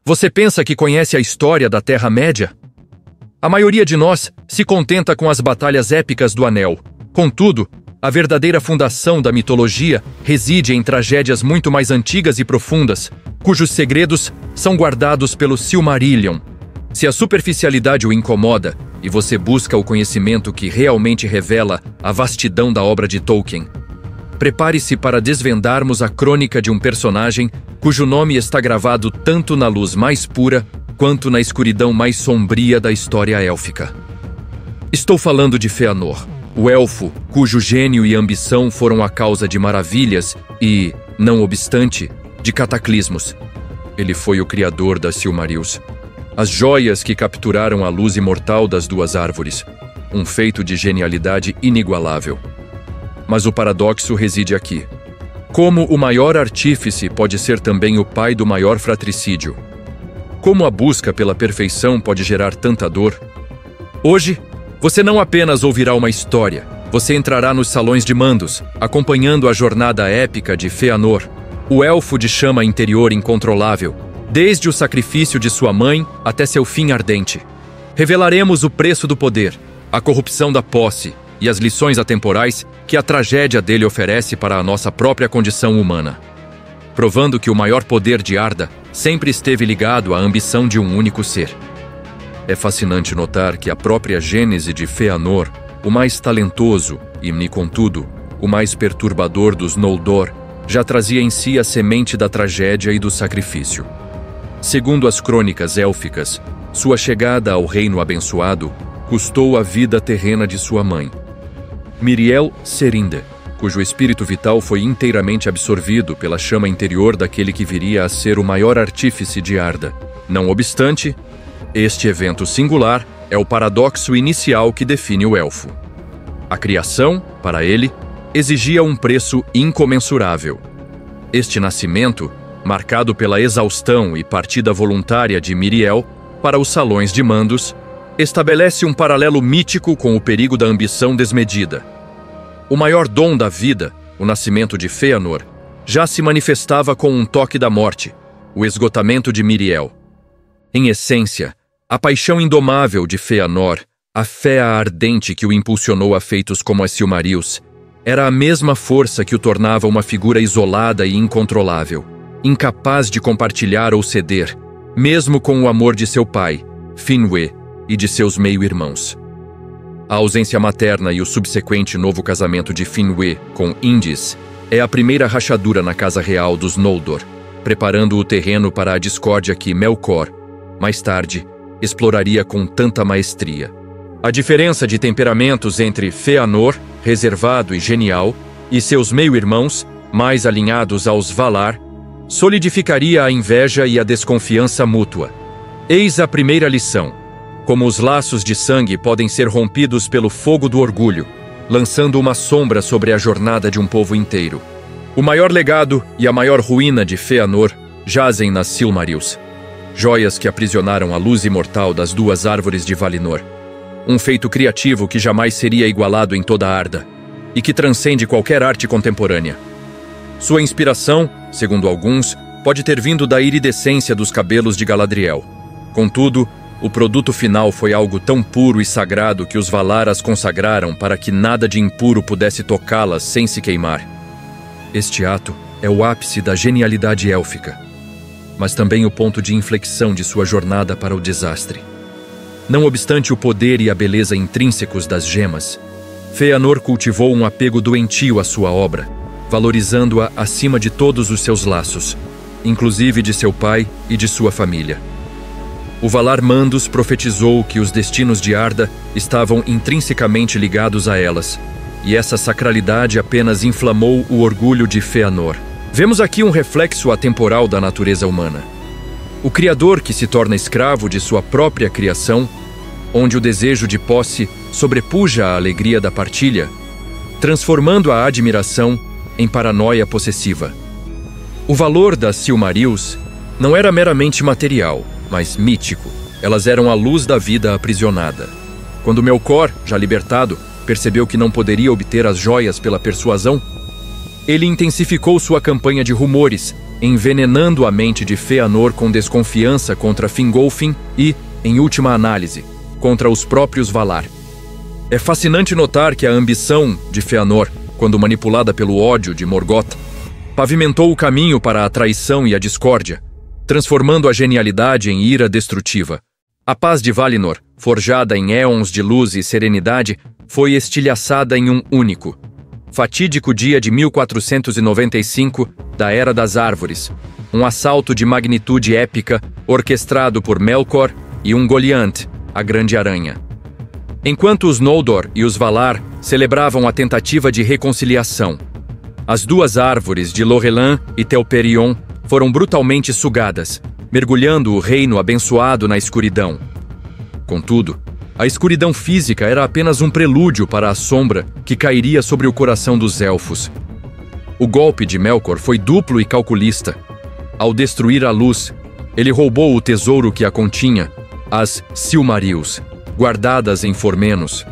Você pensa que conhece a história da Terra-média? A maioria de nós se contenta com as batalhas épicas do Anel. Contudo, a verdadeira fundação da mitologia reside em tragédias muito mais antigas e profundas, cujos segredos são guardados pelo Silmarillion. Se a superficialidade o incomoda e você busca o conhecimento que realmente revela a vastidão da obra de Tolkien, prepare-se para desvendarmos a crônica de um personagem cujo nome está gravado tanto na luz mais pura quanto na escuridão mais sombria da história élfica. Estou falando de Fëanor, o elfo cujo gênio e ambição foram a causa de maravilhas e, não obstante, de cataclismos. Ele foi o criador das Silmarils, as joias que capturaram a luz imortal das duas árvores, um feito de genialidade inigualável. Mas o paradoxo reside aqui. Como o maior artífice pode ser também o pai do maior fratricídio? Como a busca pela perfeição pode gerar tanta dor? Hoje, você não apenas ouvirá uma história, você entrará nos salões de mandos, acompanhando a jornada épica de Fëanor, o elfo de chama interior incontrolável, desde o sacrifício de sua mãe até seu fim ardente. Revelaremos o preço do poder, a corrupção da posse e as lições atemporais que a tragédia dele oferece para a nossa própria condição humana, provando que o maior poder de Arda sempre esteve ligado à ambição de um único ser. É fascinante notar que a própria gênese de Fëanor, o mais talentoso e, contudo, o mais perturbador dos Noldor, já trazia em si a semente da tragédia e do sacrifício. Segundo as crônicas élficas, sua chegada ao reino abençoado custou a vida terrena de sua mãe, Miriel Serinde, cujo espírito vital foi inteiramente absorvido pela chama interior daquele que viria a ser o maior artífice de Arda. Não obstante, este evento singular é o paradoxo inicial que define o elfo. A criação, para ele, exigia um preço incomensurável. Este nascimento, marcado pela exaustão e partida voluntária de Miriel para os salões de mandos, estabelece um paralelo mítico com o perigo da ambição desmedida. O maior dom da vida, o nascimento de Fëanor, já se manifestava com um toque da morte, o esgotamento de Miriel. Em essência, a paixão indomável de Fëanor, a fé ardente que o impulsionou a feitos como as Silmarils, era a mesma força que o tornava uma figura isolada e incontrolável, incapaz de compartilhar ou ceder, mesmo com o amor de seu pai, Finwë, e de seus meio-irmãos. A ausência materna e o subsequente novo casamento de Finwë com Indis é a primeira rachadura na casa real dos Noldor, preparando o terreno para a discórdia que Melkor, mais tarde, exploraria com tanta maestria. A diferença de temperamentos entre Fëanor, reservado e genial, e seus meio-irmãos, mais alinhados aos Valar, solidificaria a inveja e a desconfiança mútua. Eis a primeira lição: como os laços de sangue podem ser rompidos pelo fogo do orgulho, lançando uma sombra sobre a jornada de um povo inteiro. O maior legado e a maior ruína de Fëanor jazem nas Silmarils, joias que aprisionaram a luz imortal das duas árvores de Valinor. Um feito criativo que jamais seria igualado em toda Arda, e que transcende qualquer arte contemporânea. Sua inspiração, segundo alguns, pode ter vindo da iridescência dos cabelos de Galadriel. Contudo, o produto final foi algo tão puro e sagrado que os Valar as consagraram para que nada de impuro pudesse tocá-las sem se queimar. Este ato é o ápice da genialidade élfica, mas também o ponto de inflexão de sua jornada para o desastre. Não obstante o poder e a beleza intrínsecos das gemas, Fëanor cultivou um apego doentio à sua obra, valorizando-a acima de todos os seus laços, inclusive de seu pai e de sua família. O Valar Mandos profetizou que os destinos de Arda estavam intrinsecamente ligados a elas, e essa sacralidade apenas inflamou o orgulho de Fëanor. Vemos aqui um reflexo atemporal da natureza humana. O Criador que se torna escravo de sua própria criação, onde o desejo de posse sobrepuja a alegria da partilha, transformando a admiração em paranoia possessiva. O valor das Silmarils não era meramente material, mas mítico. Elas eram a luz da vida aprisionada. Quando Melkor, já libertado, percebeu que não poderia obter as joias pela persuasão, ele intensificou sua campanha de rumores, envenenando a mente de Fëanor com desconfiança contra Fingolfin e, em última análise, contra os próprios Valar. É fascinante notar que a ambição de Fëanor, quando manipulada pelo ódio de Morgoth, pavimentou o caminho para a traição e a discórdia, transformando a genialidade em ira destrutiva. A paz de Valinor, forjada em éons de luz e serenidade, foi estilhaçada em um único, fatídico dia de 1495 da Era das Árvores, um assalto de magnitude épica orquestrado por Melkor e Ungoliant, a Grande Aranha. Enquanto os Noldor e os Valar celebravam a tentativa de reconciliação, as duas árvores de Lorelân e Telperion foram brutalmente sugadas, mergulhando o reino abençoado na escuridão. Contudo, a escuridão física era apenas um prelúdio para a sombra que cairia sobre o coração dos elfos. O golpe de Melkor foi duplo e calculista. Ao destruir a luz, ele roubou o tesouro que a continha, as Silmarils, guardadas em Formenos.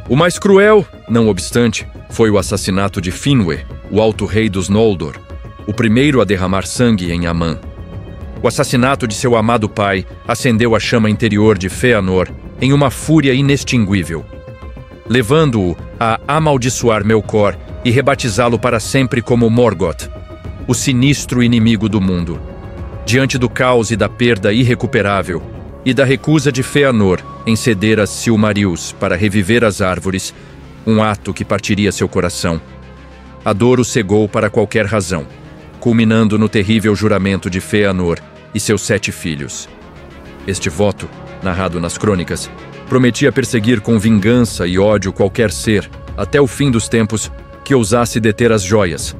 O mais cruel, não obstante, foi o assassinato de Finwë, o Alto Rei dos Noldor, o primeiro a derramar sangue em Aman. O assassinato de seu amado pai acendeu a chama interior de Fëanor em uma fúria inextinguível, levando-o a amaldiçoar Melkor e rebatizá-lo para sempre como Morgoth, o sinistro inimigo do mundo. Diante do caos e da perda irrecuperável, e da recusa de Fëanor em ceder as Silmarils para reviver as árvores, um ato que partiria seu coração, a dor o cegou para qualquer razão, culminando no terrível juramento de Fëanor e seus 7 filhos. Este voto, narrado nas crônicas, prometia perseguir com vingança e ódio qualquer ser, até o fim dos tempos, que ousasse deter as joias.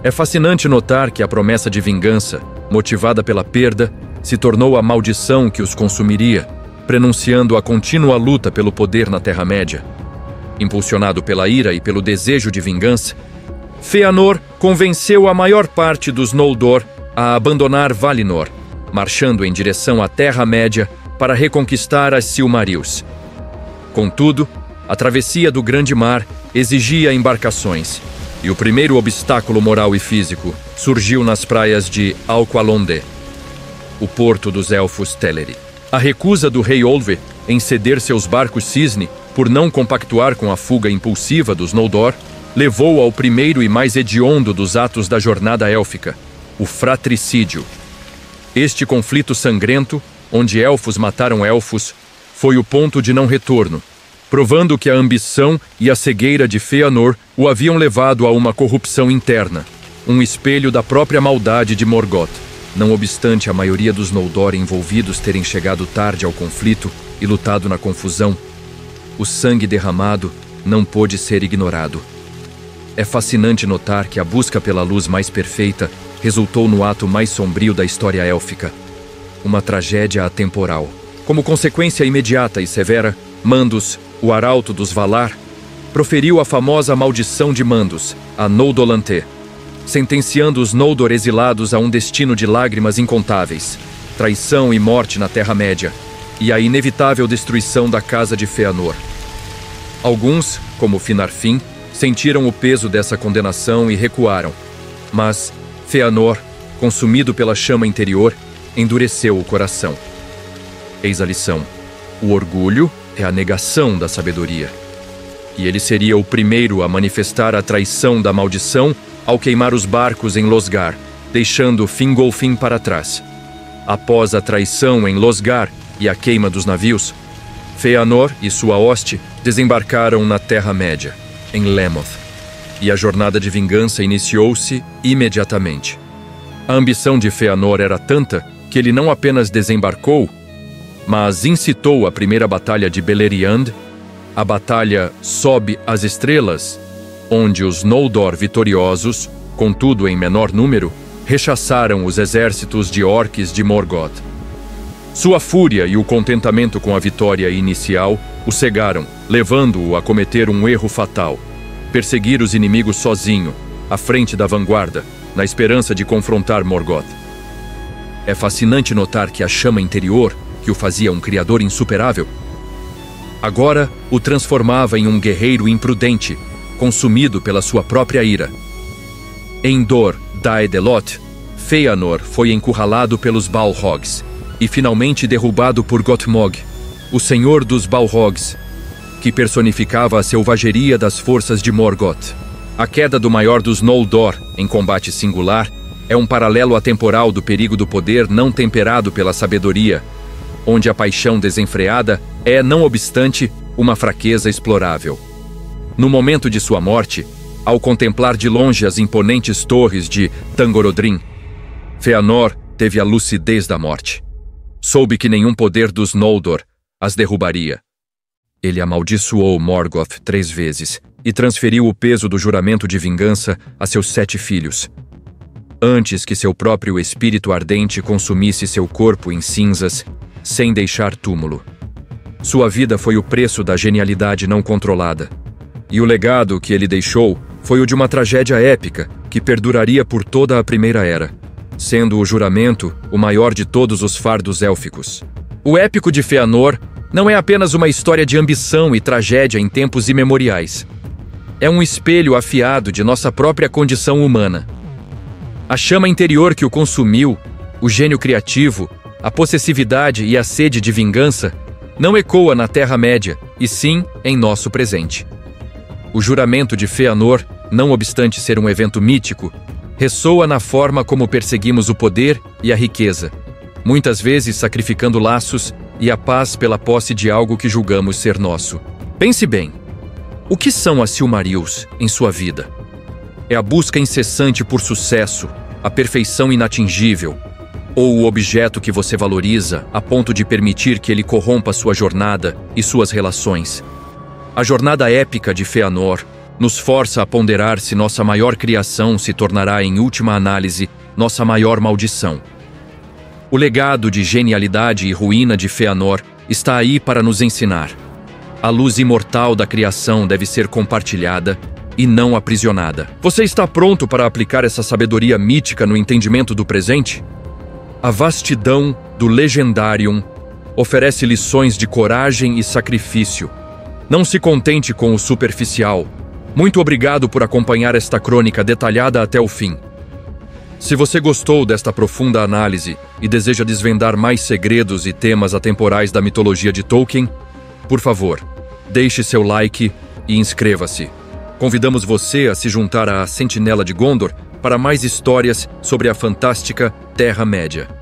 É fascinante notar que a promessa de vingança, motivada pela perda, se tornou a maldição que os consumiria, prenunciando a contínua luta pelo poder na Terra-média. Impulsionado pela ira e pelo desejo de vingança, Fëanor convenceu a maior parte dos Noldor a abandonar Valinor, marchando em direção à Terra-média para reconquistar as Silmarils. Contudo, a travessia do Grande Mar exigia embarcações, e o primeiro obstáculo moral e físico surgiu nas praias de Alqualondë, o porto dos Elfos Teleri. A recusa do rei Olwe em ceder seus barcos cisne por não compactuar com a fuga impulsiva dos Noldor levou ao primeiro e mais hediondo dos atos da jornada élfica, o fratricídio. Este conflito sangrento, onde elfos mataram elfos, foi o ponto de não retorno, provando que a ambição e a cegueira de Fëanor o haviam levado a uma corrupção interna, um espelho da própria maldade de Morgoth. Não obstante a maioria dos Noldor envolvidos terem chegado tarde ao conflito e lutado na confusão, o sangue derramado não pôde ser ignorado. É fascinante notar que a busca pela luz mais perfeita resultou no ato mais sombrio da história élfica, uma tragédia atemporal. Como consequência imediata e severa, Mandos, o arauto dos Valar, proferiu a famosa maldição de Mandos, a Noldolantê, sentenciando os Noldor exilados a um destino de lágrimas incontáveis, traição e morte na Terra-média, e a inevitável destruição da casa de Fëanor. Alguns, como Finarfin, sentiram o peso dessa condenação e recuaram, mas Fëanor, consumido pela chama interior, endureceu o coração. Eis a lição: o orgulho é a negação da sabedoria. E ele seria o primeiro a manifestar a traição da maldição ao queimar os barcos em Losgar, deixando Fingolfin para trás. Após a traição em Losgar e a queima dos navios, Fëanor e sua hoste desembarcaram na Terra-média, em Lemoth, e a jornada de vingança iniciou-se imediatamente. A ambição de Fëanor era tanta que ele não apenas desembarcou, mas incitou a primeira batalha de Beleriand, a batalha Sob as Estrelas, onde os Noldor vitoriosos, contudo em menor número, rechaçaram os exércitos de orques de Morgoth. Sua fúria e o contentamento com a vitória inicial o cegaram, levando-o a cometer um erro fatal: perseguir os inimigos sozinho, à frente da vanguarda, na esperança de confrontar Morgoth. É fascinante notar que a chama interior, que o fazia um criador insuperável, agora o transformava em um guerreiro imprudente, consumido pela sua própria ira. Em Dor Daedaloth, Fëanor foi encurralado pelos Balrogs e finalmente derrubado por Gothmog, o senhor dos Balrogs, que personificava a selvageria das forças de Morgoth. A queda do maior dos Noldor, em combate singular, é um paralelo atemporal do perigo do poder não temperado pela sabedoria, onde a paixão desenfreada é, não obstante, uma fraqueza explorável. No momento de sua morte, ao contemplar de longe as imponentes torres de Tangorodrim, Fëanor teve a lucidez da morte. Soube que nenhum poder dos Noldor as derrubaria. Ele amaldiçoou Morgoth 3 vezes e transferiu o peso do juramento de vingança a seus 7 filhos, antes que seu próprio espírito ardente consumisse seu corpo em cinzas, sem deixar túmulo. Sua vida foi o preço da genialidade não controlada, e o legado que ele deixou foi o de uma tragédia épica que perduraria por toda a Primeira Era, sendo o juramento o maior de todos os fardos élficos. O épico de Fëanor não é apenas uma história de ambição e tragédia em tempos imemoriais. É um espelho afiado de nossa própria condição humana. A chama interior que o consumiu, o gênio criativo, a possessividade e a sede de vingança não ecoa na Terra-média, e sim em nosso presente. O juramento de Fëanor, não obstante ser um evento mítico, ressoa na forma como perseguimos o poder e a riqueza, muitas vezes sacrificando laços e a paz pela posse de algo que julgamos ser nosso. Pense bem, o que são as Silmarils em sua vida? É a busca incessante por sucesso, a perfeição inatingível, ou o objeto que você valoriza a ponto de permitir que ele corrompa sua jornada e suas relações? A jornada épica de Fëanor nos força a ponderar se nossa maior criação se tornará, em última análise, nossa maior maldição. O legado de genialidade e ruína de Fëanor está aí para nos ensinar. A luz imortal da criação deve ser compartilhada e não aprisionada. Você está pronto para aplicar essa sabedoria mítica no entendimento do presente? A vastidão do Legendarium oferece lições de coragem e sacrifício. Não se contente com o superficial. Muito obrigado por acompanhar esta crônica detalhada até o fim. Se você gostou desta profunda análise e deseja desvendar mais segredos e temas atemporais da mitologia de Tolkien, por favor, deixe seu like e inscreva-se. Convidamos você a se juntar à Sentinela de Gondor para mais histórias sobre a fantástica Terra-média.